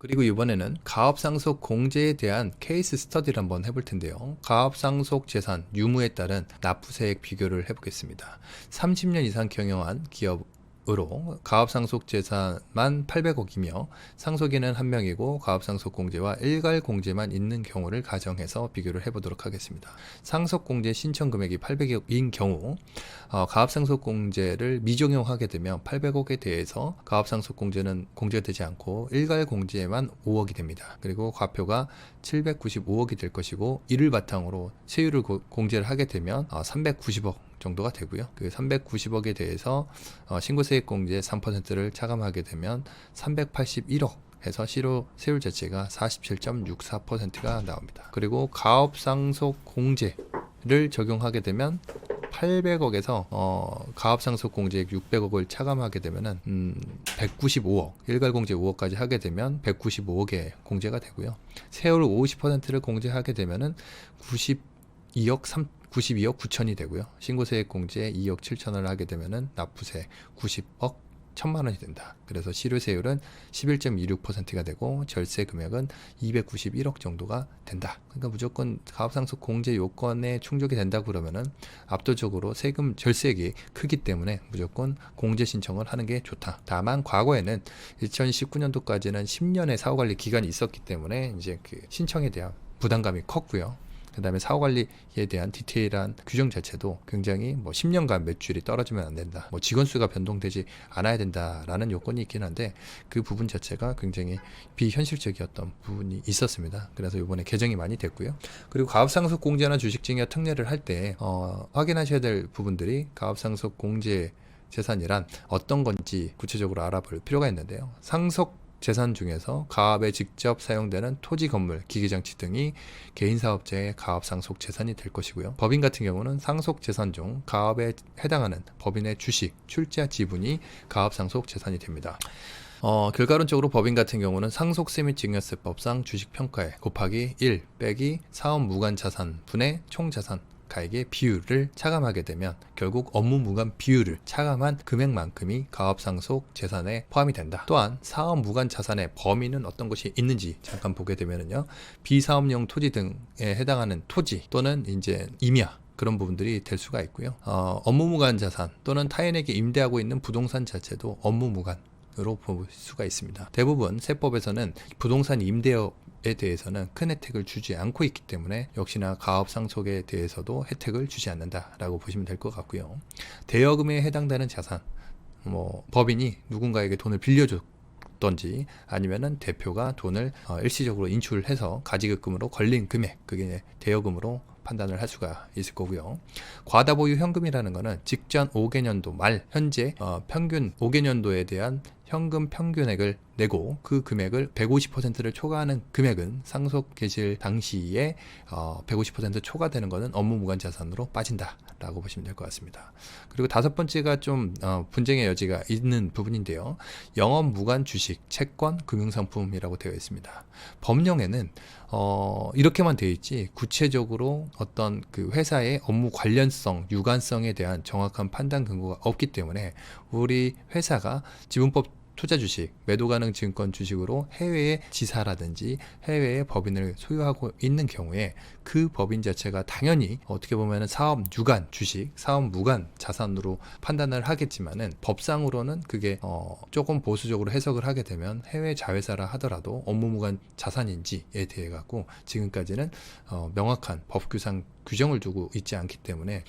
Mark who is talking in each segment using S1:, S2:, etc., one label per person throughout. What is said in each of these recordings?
S1: 그리고 이번에는 가업상속 공제에 대한 케이스 스터디를 한번 해볼 텐데요. 가업상속 재산 유무에 따른 납부세액 비교를 해보겠습니다. 30년 이상 경영한 기업으로 가업상속 재산만 800억이며 상속인은 1명이고 가업상속 공제와 일괄 공제만 있는 경우를 가정해서 비교를 해보도록 하겠습니다. 상속 공제 신청 금액이 800억인 경우 가업상속 공제를 미적용하게 되면 800억에 대해서 가업상속 공제는 공제되지 않고 일괄 공제만 5억이 됩니다. 그리고 과표가 795억이 될 것이고 이를 바탕으로 세율을 공제를 하게 되면 390억 정도가 되고요. 그 390억에 대해서 신고세액 공제 3%를 차감하게 되면 381억 해서 세율 자체가 47.64%가 나옵니다. 그리고 가업상속 공제를 적용하게 되면 800억에서 가업상속 공제액 600억을 차감하게 되면은 195억, 일괄공제 5억까지 하게 되면 195억의 공제가 되고요. 세율 50%를 공제하게 되면은 92억 9천이 되고요. 신고세액 공제 2억 7천을 하게 되면은 납부세 90억 1천만 원이 된다. 그래서 실효세율은 11.26%가 되고 절세 금액은 291억 정도가 된다. 그러니까 무조건 가업상속 공제 요건에 충족이 된다고 그러면은 압도적으로 세금 절세액이 크기 때문에 무조건 공제 신청을 하는 게 좋다. 다만 과거에는 2019년도까지는 10년의 사후관리 기간이 있었기 때문에 이제 그 신청에 대한 부담감이 컸고요. 그 다음에 사후관리에 대한 디테일한 규정 자체도 굉장히 10년간 매출이 떨어지면 안 된다, 직원수가 변동되지 않아야 된다라는 요건이 있긴 한데 그 부분 자체가 굉장히 비현실적이었던 부분이 있었습니다. 그래서 이번에 개정이 많이 됐고요. 그리고 가업상속 공제나 주식증여 특례를 할 때 확인하셔야 될 부분들이 가업상속 공제 재산이란 어떤 건지 구체적으로 알아볼 필요가 있는데요. 상속 재산 중에서 가업에 직접 사용되는 토지, 건물, 기기장치 등이 개인사업자의 가업상속 재산이 될 것이고요. 법인 같은 경우는 상속 재산 중 가업에 해당하는 법인의 주식, 출자 지분이 가업상속 재산이 됩니다. 결과론적으로 법인 같은 경우는 상속세 및 증여세법상 주식평가에 곱하기 1 빼기 사업 무관 자산 분의 총자산 가액의 비율을 차감하게 되면 결국 업무 무관 비율을 차감한 금액만큼이 가업상속 재산에 포함이 된다. 또한 사업 무관 자산의 범위는 어떤 것이 있는지 잠깐 보게 되면요, 비사업용 토지 등에 해당하는 토지 또는 이제 임야, 그런 부분들이 될 수가 있고요. 업무 무관 자산 또는 타인에게 임대하고 있는 부동산 자체도 업무 무관으로 볼 수가 있습니다. 대부분 세법에서는 부동산 임대업에 대해서는 큰 혜택을 주지 않고 있기 때문에 역시나 가업상속에 대해서도 혜택을 주지 않는다라고 보시면 될 것 같고요. 대여금에 해당되는 자산, 법인이 누군가에게 돈을 빌려줬던지 아니면은 대표가 돈을 일시적으로 인출해서 가지급금으로 걸린 금액, 그게 대여금으로 판단을 할 수가 있을 거고요. 과다보유 현금이라는 것은 직전 5개년도 말 현재 평균 5개년도에 대한 현금 평균액을 내고 그 금액을 150%를 초과하는 금액은 상속 개시 당시에 150% 초과되는 것은 업무 무관 자산으로 빠진다라고 보시면 될 것 같습니다. 그리고 다섯 번째가 좀 분쟁의 여지가 있는 부분인데요. 영업 무관 주식, 채권, 금융상품이라고 되어 있습니다. 법령에는 이렇게만 되어 있지 구체적으로 어떤 그 회사의 업무 관련성, 유관성에 대한 정확한 판단 근거가 없기 때문에 우리 회사가 지분법 투자 주식, 매도 가능 증권 주식으로 해외의 지사라든지 해외의 법인을 소유하고 있는 경우에 그 법인 자체가 당연히 어떻게 보면 사업 유관 주식, 사업 무관 자산으로 판단을 하겠지만은 법상으로는 그게 조금 보수적으로 해석을 하게 되면 해외 자회사라 하더라도 업무 무관 자산인지에 대해 갖고 지금까지는 명확한 법규상 규정을 두고 있지 않기 때문에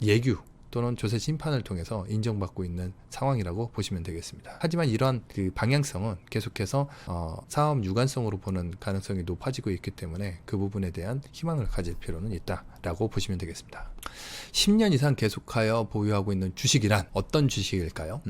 S1: 예규 또는 조세 심판을 통해서 인정받고 있는 상황이라고 보시면 되겠습니다. 하지만 이러한 그 방향성은 계속해서 사업 유관성으로 보는 가능성이 높아지고 있기 때문에 그 부분에 대한 희망을 가질 필요는 있다라고 보시면 되겠습니다. 10년 이상 계속하여 보유하고 있는 주식이란 어떤 주식일까요?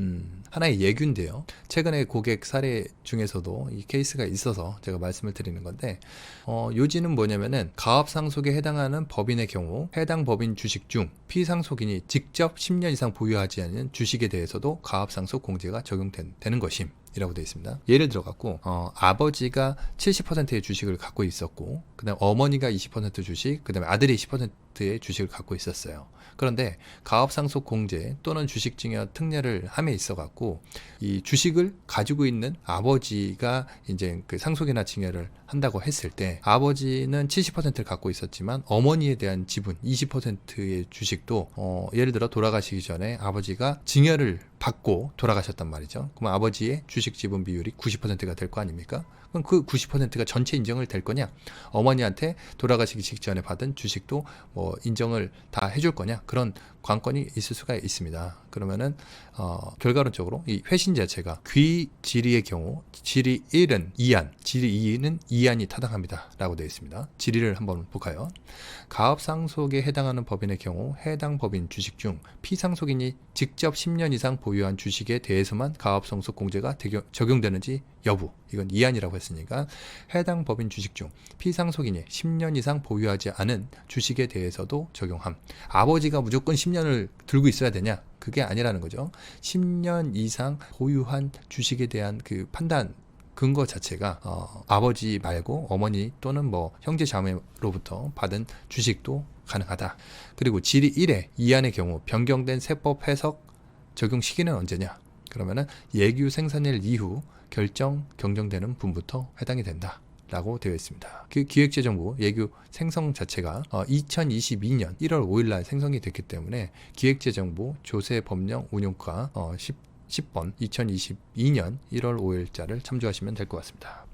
S1: 하나의 예규인데요. 최근에 고객 사례 중에서도 이 케이스가 있어서 제가 말씀을 드리는 건데 요지는 뭐냐면은 가업상속에 해당하는 법인의 경우 해당 법인 주식 중 피상속인이 직접 10년 이상 보유하지 않은 주식에 대해서도 가업상속 공제가 적용되는 것임. 이라고 되어 있습니다. 예를 들어 갖고 아버지가 70%의 주식을 갖고 있었고 그다음 어머니가 20% 주식, 그다음에 아들이 20%의 주식을 갖고 있었어요. 그런데 가업상속 공제 또는 주식증여 특례를 함에 있어 갖고 이 주식을 가지고 있는 아버지가 이제 그 상속이나 증여를 한다고 했을 때 아버지는 70%를 갖고 있었지만 어머니에 대한 지분 20%의 주식도 예를 들어 돌아가시기 전에 아버지가 증여를 받고 돌아가셨단 말이죠. 그럼 아버지의 주식 지분 비율이 90%가 될 거 아닙니까? 그럼 그 90%가 전체 인정을 될 거냐? 어머니한테 돌아가시기 직전에 받은 주식도 뭐 인정을 다 해줄 거냐? 그런 관건이 있을 수가 있습니다. 그러면은 결과론적으로 이 회신 자체가 귀 질의의 경우 질의 1은 2안, 질의 2는 2안이 타당합니다. 라고 되어 있습니다. 질의를 한번 볼까요? 가업상속에 해당하는 법인의 경우 해당 법인 주식 중 피상속인이 직접 10년 이상 보유한 주식에 대해서만 가업상속 공제가 적용되는지 여부, 이건 2안이라고 했으니까 해당 법인 주식 중 피상속인이 10년 이상 보유하지 않은 주식에 대해서도 적용함. 아버지가 무조건 10년을 들고 있어야 되냐? 그게 아니라는 거죠. 10년 이상 보유한 주식에 대한 그 판단 근거 자체가 아버지 말고 어머니 또는 뭐 형제 자매로부터 받은 주식도 가능하다. 그리고 질의 1의 2안의 경우 변경된 세법 해석 적용 시기는 언제냐? 그러면은 예규 생산일 이후 결정 경정되는 분부터 해당이 된다. 라고 되어 있습니다. 그 기획재정부 예규 생성 자체가 2022년 1월 5일 날 생성이 됐기 때문에 기획재정부 조세법령 운용과 10번 2022년 1월 5일자를 참조하시면 될 것 같습니다.